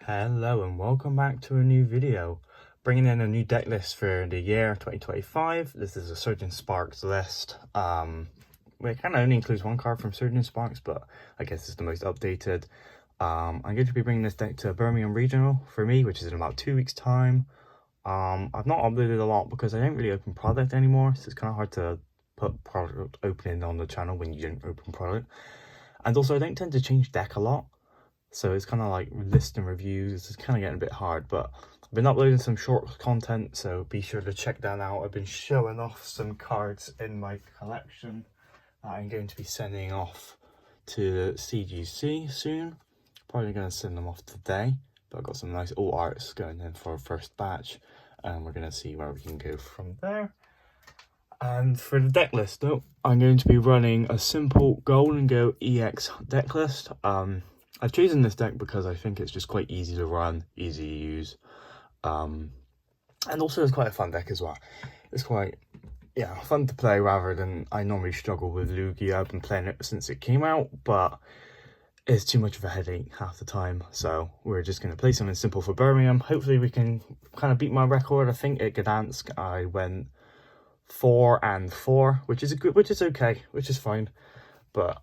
Hello and welcome back to a new video, bringing in a new deck list for the year 2025. This is a Surging Sparks list. It kind of only includes one card from Surging Sparks, but I guess it's the most updated. I'm going to be bringing this deck to Birmingham Regional for me, which is in about 2 weeks time. I've not uploaded a lot because I don't really open product anymore, so it's kind of hard to put product opening on the channel when you don't open product. And also I don't tend to change deck a lot. So it's kind of like list and reviews. It's kind of getting a bit hard, but I've been uploading some short content, so be sure to check that out. I've been showing off some cards in my collection that I'm going to be sending off to CGC soon. Probably going to send them off today, but I've got some nice alt arts going in for a first batch, and we're going to see where we can go from there. And for the deck list, though, I'm going to be running a simple Gholdengo EX deck list. I've chosen this deck because I think it's just quite easy to run, easy to use, and also it's quite a fun deck as well. It's quite, fun to play rather than I normally struggle with Lugia. I've been playing it since it came out, but it's too much of a headache half the time. So we're just going to play something simple for Birmingham. Hopefully we can kind of beat my record. I think at Gdansk I went 4-4, which is okay, which is fine. But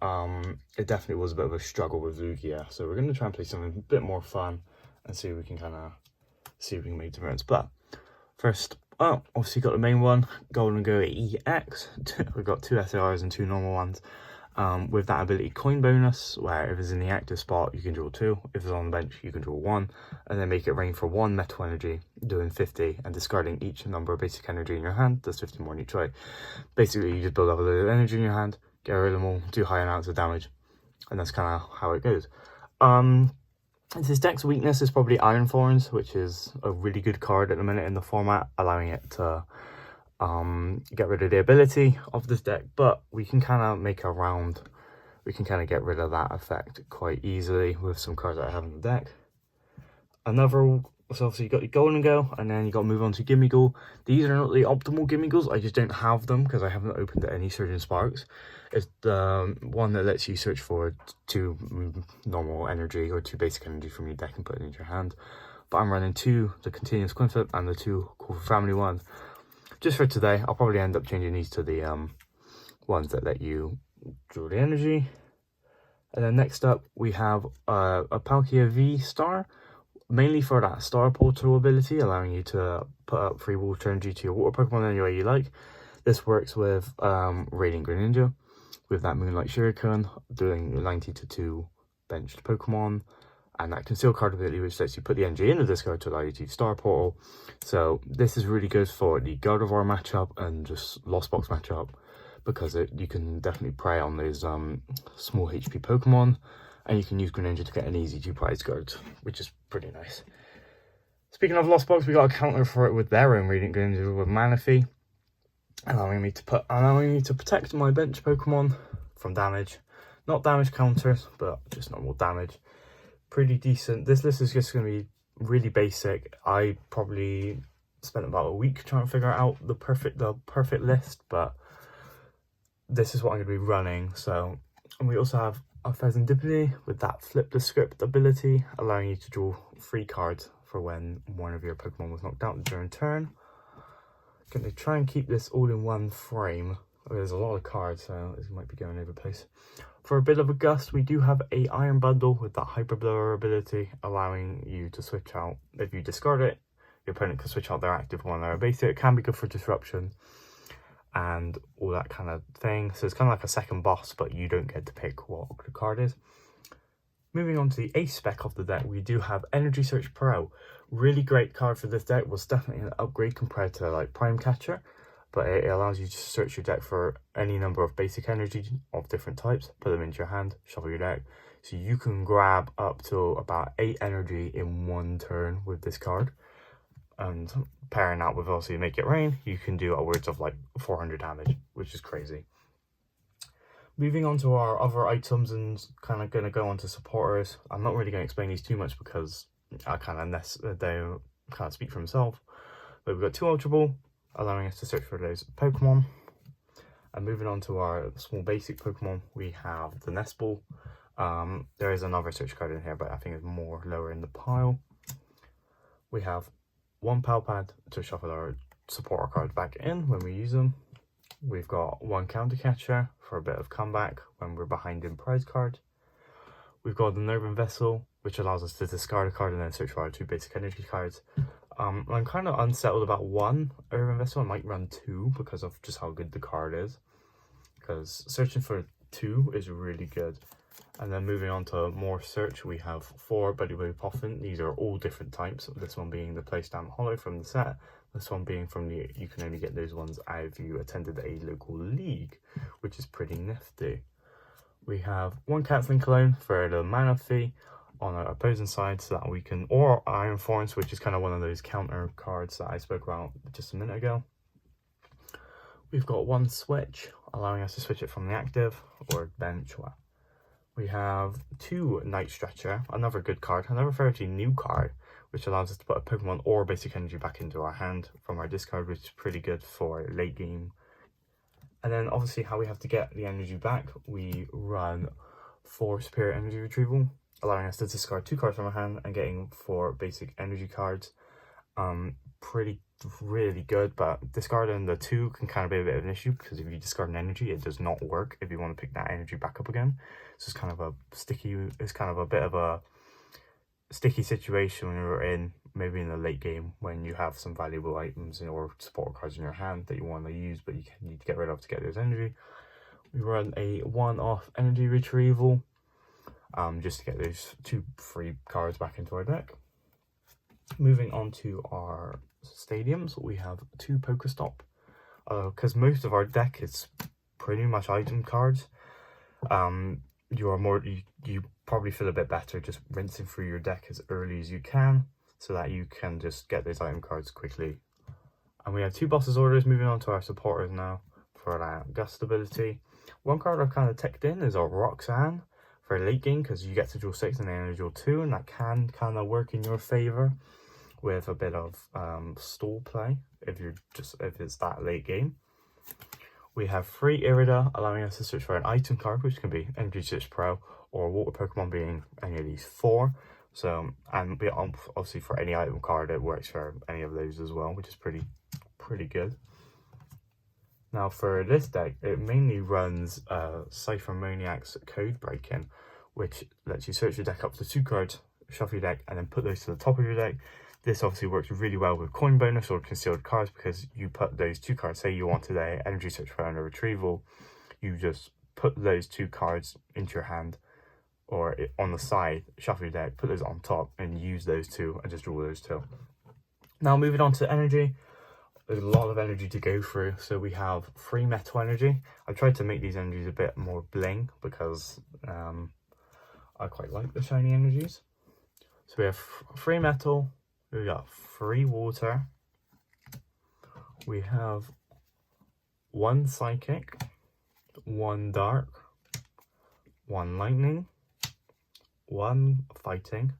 it definitely was a bit of a struggle with Lugia. So we're going to try and play something a bit more fun and see if we can make a difference. But first, obviously got the main one, Gholdengo EX. We've got 2 SARs and 2 normal ones. With that ability coin bonus, where if it's in the active spot, you can draw 2. If it's on the bench, you can draw 1. And then make it rain for 1 metal energy, doing 50, and discarding each number of basic energy in your hand, does 50 more in each way. Basically, you just build up a little energy in your hand, get rid of them all, do high amounts of damage, and that's kind of how it goes. This deck's weakness is probably Iron Thorns, which is a really good card at the minute in the format, allowing it to get rid of the ability of this deck, but we can kind of get rid of that effect quite easily with some cards that I have in the deck. So obviously you got your Gholdengo, and then you got to move on to Gimmighoul. These are not the optimal Gimmighouls, I just don't have them because I haven't opened any Surging Sparks. It's the one that lets you search for 2 normal energy or 2 basic energy from your deck and put it into your hand. But I'm running 2, the Continuous Coin Flip and the 2 Cool Family ones. Just for today, I'll probably end up changing these to the ones that let you draw the energy. And then next up, we have a Palkia V Star, mainly for that Star Portal ability, allowing you to put up free water energy to your water Pokemon any way you like. This works with Radiant Greninja, with that Moonlight Shuriken, doing 90 to 2 benched Pokemon, and that Conceal card ability, which lets you put the energy into this card to allow you to use Star Portal. So this is really good for the Gardevoir matchup and just Lost Box matchup, because you can definitely prey on those small HP Pokemon, and you can use Greninja to get an easy 2 prize cards, which is pretty nice. Speaking of Lost Box, we got a counter for it with their own Radiant Greninja with Manaphy, allowing me to protect my bench Pokemon from damage. Not damage counters, but just normal damage. Pretty decent. This list is just going to be really basic. I probably spent about a week trying to figure out the perfect list, but this is what I'm going to be running. So, and we also have a Pheasantipede with that Flip the Script ability, allowing you to draw 3 cards for when one of your Pokemon was knocked out during turn. Going to try and keep this all in one frame. There's a lot of cards, so this might be going over the place. For a bit of a gust, we do have a Iron Bundle with that Hyper Blower ability, allowing you to switch out. If you discard it, your opponent can switch out their active one their basic. It can be good for disruption and all that kind of thing. So it's kind of like a second boss, but you don't get to pick what the card is. Moving on to the ace spec of the deck, we do have Energy Search Pro. Really great card for this deck. Was definitely an upgrade compared to like Prime Catcher, but it allows you to search your deck for any number of basic energy of different types, put them into your hand, shuffle your deck. So you can grab up to about 8 energy in 1 turn with this card. And pairing that with obviously Make It Rain, you can do upwards of like 400 damage, which is crazy. Moving on to our other items and kind of going to go on to supporters. I'm not really going to explain these too much because they kind of speak for themselves. But we've got 2 Ultra Ball, allowing us to search for those Pokemon. And moving on to our small basic Pokemon, we have the Nest Ball. There is another search card in here, but I think it's more lower in the pile. We have one pal pad to shuffle our supporter cards back in when we use them. We've got one counter catcher for a bit of comeback when we're behind in prize card. We've got the Nerving Vessel, which allows us to discard a card and then search for our 2 basic energy cards. I'm kind of unsettled about one Nerving Vessel. I might run 2 because of just how good the card is. Because searching for 2 is really good. And then moving on to more search, we have 4 Buddy Buddy Poffin. These are all different types. This one being the Play Stamp Hollow from the set. This one being from the, you can only get those ones out if you attended a local league, which is pretty nifty. We have one Cancelling Cologne for the mana fee on our opposing side, so that we can, or Iron Thorns, which is kind of one of those counter cards that I spoke about just a minute ago. We've got one switch, allowing us to switch it from the active or bench. We have 2 Night Stretcher, another good card, another fairly new card, which allows us to put a Pokemon or basic energy back into our hand from our discard, which is pretty good for late game. And then obviously how we have to get the energy back, we run 4 Superior Energy Retrieval, allowing us to discard 2 cards from our hand and getting 4 basic energy cards. Really good, but discarding the 2 can kind of be a bit of an issue, because if you discard an energy, it does not work if you want to pick that energy back up again. So it's kind of a bit of a sticky situation when you're in, maybe in the late game, when you have some valuable items or support cards in your hand that you want to use, but you need to get rid of to get those energy. We run a one-off energy retrieval, just to get those 2 free cards back into our deck. Moving on to our stadiums, we have 2 Pokestop, because most of our deck is pretty much item cards. You probably feel a bit better just rinsing through your deck as early as you can, so that you can just get those item cards quickly. And we have 2 Boss's Orders. Moving on to our supporters now for that Gust ability. One card I've kind of ticked in is our Roxanne for late game, because you get to draw 6 and then only draw 2, and that can kind of work in your favor with a bit of stall play if it's that late game. We have 3 Irida, allowing us to search for an item card, which can be Energy Search Pro or Water Pokemon, being any of these 4. So, and obviously for any item card, it works for any of those as well, which is pretty good. Now for this deck, it mainly runs Cypher Maniac's Code Breaking, which lets you search your deck up to 2 cards, shuffle your deck, and then put those to the top of your deck. This obviously works really well with coin bonus or concealed cards, because you put those 2 cards, say you wanted a energy search for and a retrieval, you just put those 2 cards into your hand or on the side, shuffle your deck, put those on top and use those 2 and just draw those 2. Now moving on to energy, there's a lot of energy to go through. So we have 3 metal energy. I tried to make these energies a bit more bling because I quite like the shiny energies. So we have 3 metal, we got 3 water, we have 1 psychic, 1 dark, 1 lightning, 1 fighting,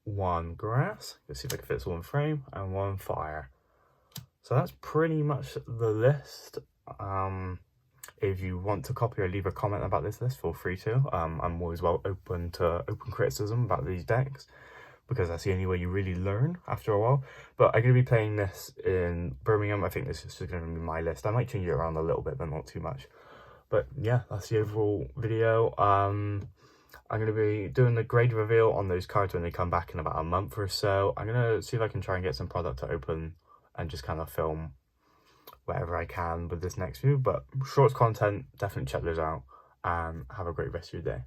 1 grass, let's see if I can fit this all in frame, and 1 fire. So that's pretty much the list. If you want to copy or leave a comment about this list, feel free to. I'm always open to criticism about these decks, because that's the only way you really learn after a while. But I'm going to be playing this in Birmingham. I think this is going to be my list. I might change it around a little bit, but not too much. But yeah, that's the overall video. I'm going to be doing the grade reveal on those cards when they come back in about a month or so. I'm going to see if I can try and get some product to open and just kind of film whatever I can with this next view. But shorts content, definitely check those out, and have a great rest of your day.